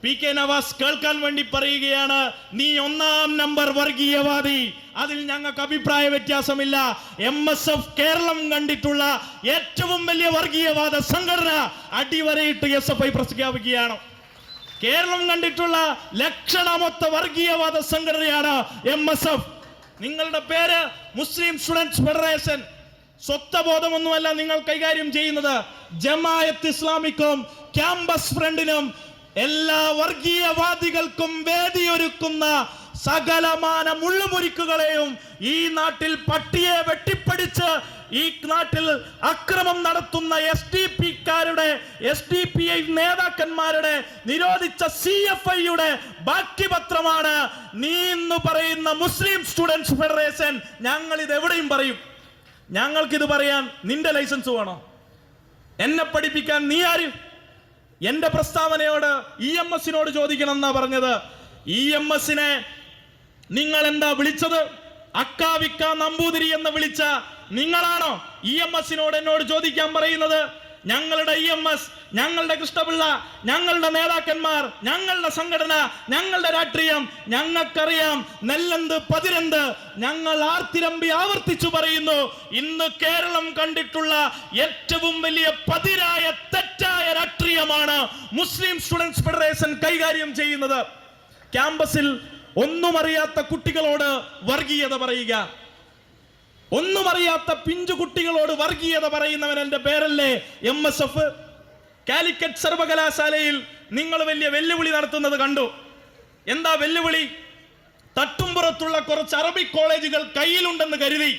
PK Nawaz കേൾക്കാൻ വേണ്ടി പറയുകയാണ്, നീ ഒന്നാം നമ്പർ വർഗീയവാദി. അതിൽ ഞങ്ങൾക്ക് അഭിപ്രായ വ്യത്യാസമില്ല. MSF കേരളം കണ്ടിട്ടുള്ള ഏറ്റവും വലിയ വർഗീയവാദ സംഘടന അടിവരയിട്ട് SFI പ്രഖ്യാപിക്കുകയാണ്. കേരളം കണ്ടിട്ടുള്ള ലക്ഷണമൊത്ത വർഗീയവാദ സംഘടനയാണ് MSF. നിങ്ങളുടെ പേര് മുസ്ലിം സ്റ്റുഡൻസ് ഫെഡറേഷൻ. സ്വത്വബോധമൊന്നുമല്ല നിങ്ങൾ കൈകാര്യം ചെയ്യുന്നത്. ജമാഅത്ത് ഇസ്ലാമിക്കും ക്യാമ്പസ് ഫ്രണ്ടിനും എല്ലാ വർഗീയവാദികൾക്കും വേദിയൊരുക്കുന്ന സകലമാന മുള്ളുമുരിക്കുകളെയും ഈ നാട്ടിൽ പട്ടിയെ വെട്ടിപ്പടിച്ച് ഈ നാട്ടിൽ അക്രമം നടത്തുന്ന SDPI നേതാക്കന്മാരുടെ നിരോധിച്ച CFIയുടെ ബാക്കി പത്രമാണ് നീ എന്ന് പറയുന്ന മുസ്ലിം സ്റ്റുഡൻസ് ഫെഡറേഷൻ. ഞങ്ങൾ ഇത് എവിടെയും പറയും. ഞങ്ങൾക്കിത് പറയാൻ നിന്റെ ലൈസൻസ് വേണോ? എന്നെ പഠിപ്പിക്കാൻ നീ ആര്? എന്റെ പ്രസ്താവനയോട് EMSനോട് ചോദിക്കണം എന്നാ പറഞ്ഞത്. EMSനെ നിങ്ങൾ എന്താ വിളിച്ചത്? അക്കാവിക്ക നമ്പൂതിരി എന്ന് വിളിച്ച നിങ്ങളാണോ EMSനോട് എന്നോട് ചോദിക്കാൻ പറയുന്നത്? ഞങ്ങളുടെ EMS, ഞങ്ങളുടെ കൃഷ്ണപിള്ള, ഞങ്ങളുടെ നേതാക്കന്മാർ, ഞങ്ങളുടെ സംഘടന, ഞങ്ങളുടെ രാഷ്ട്രീയം ഞങ്ങൾക്കറിയാം. നെല്ലെന്ത് പതിരെന്ത് ഞങ്ങൾ ആർത്തിരമ്പി ആവർത്തിച്ചു പറയുന്നു. ഇന്ന് കേരളം കണ്ടിട്ടുള്ള ഏറ്റവും വലിയ പതിരായ തെറ്റായ രാഷ്ട്രീയമാണ് മുസ്ലിം സ്റ്റുഡൻസ് ഫെഡറേഷൻ കൈകാര്യം ചെയ്യുന്നത്. ക്യാമ്പസിൽ ഒന്നും അറിയാത്ത കുട്ടികളോട് വർഗീയത പറയുക, ഒന്നും അറിയാത്ത പിഞ്ചു കുട്ടികളോട് വർഗീയത പറയുന്നവൻ എന്റെ പേരല്ലേ MSF? കാലിക്കറ്റ് സർവകലാശാലയിൽ നിങ്ങൾ വലിയ വെല്ലുവിളി നടത്തുന്നത് കണ്ടു. എന്താ വെല്ലുവിളി? തട്ടുംപുറത്തുള്ള കുറച്ച് അറബിക് കോളേജുകൾ കയ്യിലുണ്ടെന്ന് കരുതി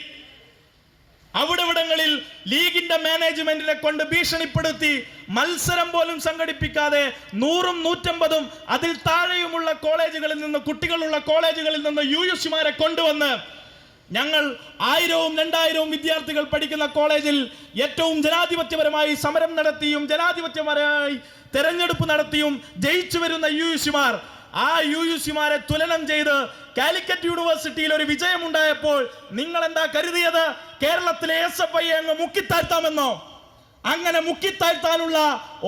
അവിടെവിടങ്ങളിൽ ലീഗിന്റെ മാനേജ്മെന്റിനെ കൊണ്ട് ഭീഷണിപ്പെടുത്തി മത്സരം പോലും സംഘടിപ്പിക്കാതെ 100ഉം 150ഉം അതിൽ താഴെയുമുള്ള കോളേജുകളിൽ നിന്ന്, കുട്ടികളുള്ള കോളേജുകളിൽ നിന്ന് UUCമാരെ കൊണ്ടുവന്ന് ഞങ്ങൾ 1000ഉം 2000ഉം വിദ്യാർത്ഥികൾ പഠിക്കുന്ന കോളേജിൽ ഏറ്റവും ജനാധിപത്യപരമായി സമരം നടത്തിയും ജനാധിപത്യപരമായി തെരഞ്ഞെടുപ്പ് നടത്തിയും ജയിച്ചു വരുന്ന UUCമാർ, ആ UUCമാരെ തുലനം ചെയ്ത് കാലിക്കറ്റ് യൂണിവേഴ്സിറ്റിയിൽ ഒരു വിജയമുണ്ടായപ്പോൾ നിങ്ങൾ എന്താ കരുതിയത്? കേരളത്തിലെ SFI അങ്ങ് മുക്കിത്താഴ്ത്താമെന്നോ? അങ്ങനെ മുക്കിത്താഴ്ത്താനുള്ള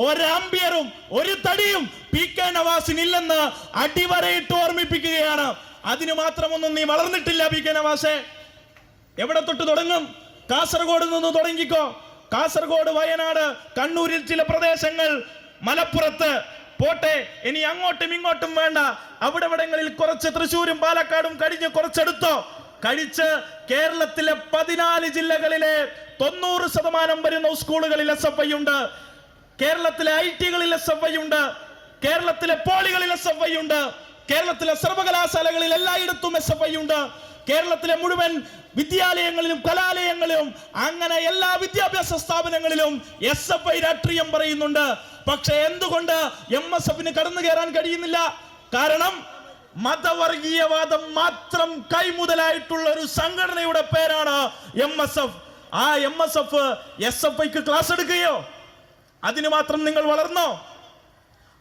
ഒരാംബിയറും ഒരു തടിയും PK നവാസിനില്ലെന്ന് അടിവരയിട്ട് ഓർമ്മിപ്പിക്കുകയാണ്. അതിന് മാത്രമൊന്നും നീ വളർന്നിട്ടില്ല PK നവാസെ. എവിടെ തൊട്ട് തുടങ്ങും? കാസർഗോഡ് നിന്ന് തുടങ്ങിക്കോ. കാസർഗോഡ്, വയനാട്, കണ്ണൂരിൽ ചില പ്രദേശങ്ങൾ, മലപ്പുറത്ത് പോട്ടെ, ഇനി അങ്ങോട്ടും ഇങ്ങോട്ടും വേണ്ട. അവിടെവിടങ്ങളിൽ കുറച്ച് തൃശ്ശൂരും പാലക്കാടും കഴിഞ്ഞ് കുറച്ചെടുത്തോ. കഴിച്ച് കേരളത്തിലെ 14 ജില്ലകളിലെ 90% വരുന്ന സ്കൂളുകളിൽ SFI ഉണ്ട്. കേരളത്തിലെ ITകളിൽ SFI ഉണ്ട്. കേരളത്തിലെ പോളികളിൽ SFI ഉണ്ട്. കേരളത്തിലെ സർവകലാശാലകളിൽ എല്ലായിടത്തും SFI ഉണ്ട്. കേരളത്തിലെ മുഴുവൻ വിദ്യാലയങ്ങളിലും കലാലയങ്ങളിലും അങ്ങനെ എല്ലാ വിദ്യാഭ്യാസ സ്ഥാപനങ്ങളിലും SFI രാഷ്ട്രീയം പറയുന്നുണ്ട്. പക്ഷെ എന്തുകൊണ്ട് MSFന് കടന്നു കയറാൻ കഴിയുന്നില്ല? കാരണം മതവർഗീയവാദം മാത്രം കൈമുതലായിട്ടുള്ള ഒരു സംഘടനയുടെ പേരാണ് MSF. ആ MSF SFIക്ക് ക്ലാസ് എടുക്കുകയോ? അതിന് മാത്രം നിങ്ങൾ വളർന്നോ?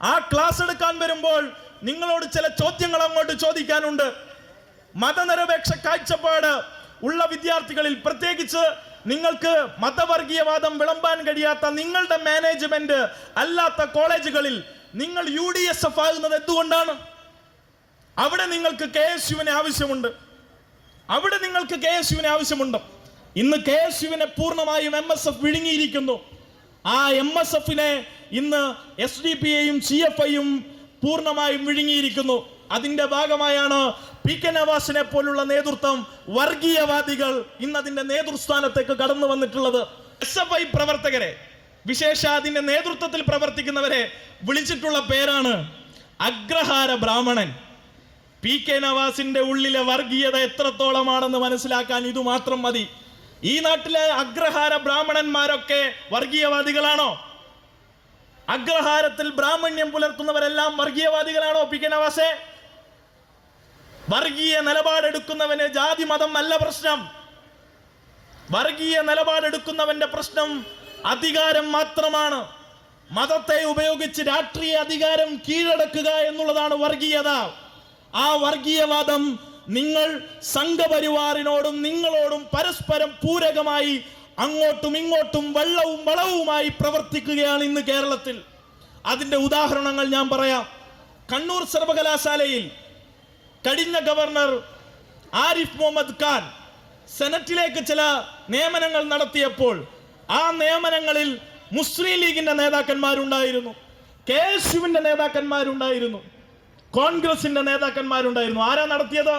ആ ക്ലാസ് എടുക്കാൻ വരുമ്പോൾ നിങ്ങളോട് ചില ചോദ്യങ്ങൾ അങ്ങോട്ട് ചോദിക്കാനുണ്ട്. മതനിരപേക്ഷ കാഴ്ചപ്പാട് ഉള്ള വിദ്യാർത്ഥികളിൽ, പ്രത്യേകിച്ച് നിങ്ങൾക്ക് മതവർഗീയവാദം വിളമ്പാൻ കഴിയാത്ത നിങ്ങളുടെ മാനേജ്മെന്റ് അല്ലാത്ത കോളേജുകളിൽ നിങ്ങൾ UDSF ആകുന്നത് എന്തുകൊണ്ടാണ്? അവിടെ നിങ്ങൾക്ക് KSUവിനെ ആവശ്യമുണ്ട്. ഇന്ന് KSUവിനെ പൂർണ്ണമായും MSF വിഴുങ്ങിയിരിക്കുന്നു. ആ MSFനെ ഇന്ന് SDPIയും CFIയും പൂർണ്ണമായും വിഴുങ്ങിയിരിക്കുന്നു. അതിന്റെ ഭാഗമായാണ് PK നവാസിനെ പോലുള്ള നേതൃത്വം, വർഗീയവാദികൾ ഇന്ന് അതിന്റെ നേതൃസ്ഥാനത്തേക്ക് കടന്നു വന്നിട്ടുള്ളത്. SFI പ്രവർത്തകരെ, വിശേഷ അതിന്റെ നേതൃത്വത്തിൽ പ്രവർത്തിക്കുന്നവരെ വിളിച്ചിട്ടുള്ള പേരാണ് അഗ്രഹാര ബ്രാഹ്മണൻ. PK നവാസിന്റെ ഉള്ളിലെ വർഗീയത എത്രത്തോളമാണെന്ന് മനസ്സിലാക്കാൻ ഇത് മാത്രം മതി. ഈ നാട്ടിലെ അഗ്രഹാര ബ്രാഹ്മണന്മാരൊക്കെ വർഗീയവാദികളാണോ? അഗ്രഹാരത്തിൽ ബ്രാഹ്മണ്യം പുലർത്തുന്നവരെല്ലാം വർഗീയവാദികളാണോ PK നവാസെ? വർഗീയ നിലപാടെടുക്കുന്നവന് ജാതി മതം അല്ല പ്രശ്നം. വർഗീയ നിലപാടെടുക്കുന്നവന്റെ പ്രശ്നം അധികാരം മാത്രമാണ്. മതത്തെ ഉപയോഗിച്ച് രാഷ്ട്രീയ അധികാരം കീഴടക്കുക എന്നുള്ളതാണ് വർഗീയത. ആ വർഗീയവാദം നിങ്ങൾ സംഘപരിവാറിനോടും നിങ്ങളോടും പരസ്പരം പൂരകമായി അങ്ങോട്ടും ഇങ്ങോട്ടും വെള്ളവും വളവുമായി പ്രവർത്തിക്കുകയാണ് ഇന്ന് കേരളത്തിൽ. അതിന്റെ ഉദാഹരണങ്ങൾ ഞാൻ പറയാം. കണ്ണൂർ സർവകലാശാലയിൽ കഴിഞ്ഞ ഗവർണർ ആരിഫ് മുഹമ്മദ് ഖാൻ സെനറ്റിലേക്ക് ചില നിയമനങ്ങൾ നടത്തിയപ്പോൾ ആ നിയമനങ്ങളിൽ മുസ്ലിം ലീഗിന്റെ നേതാക്കന്മാരുണ്ടായിരുന്നു, KSUവിന്റെ നേതാക്കന്മാരുണ്ടായിരുന്നു, കോൺഗ്രസിന്റെ നേതാക്കന്മാരുണ്ടായിരുന്നു. ആരാ നടത്തിയത്?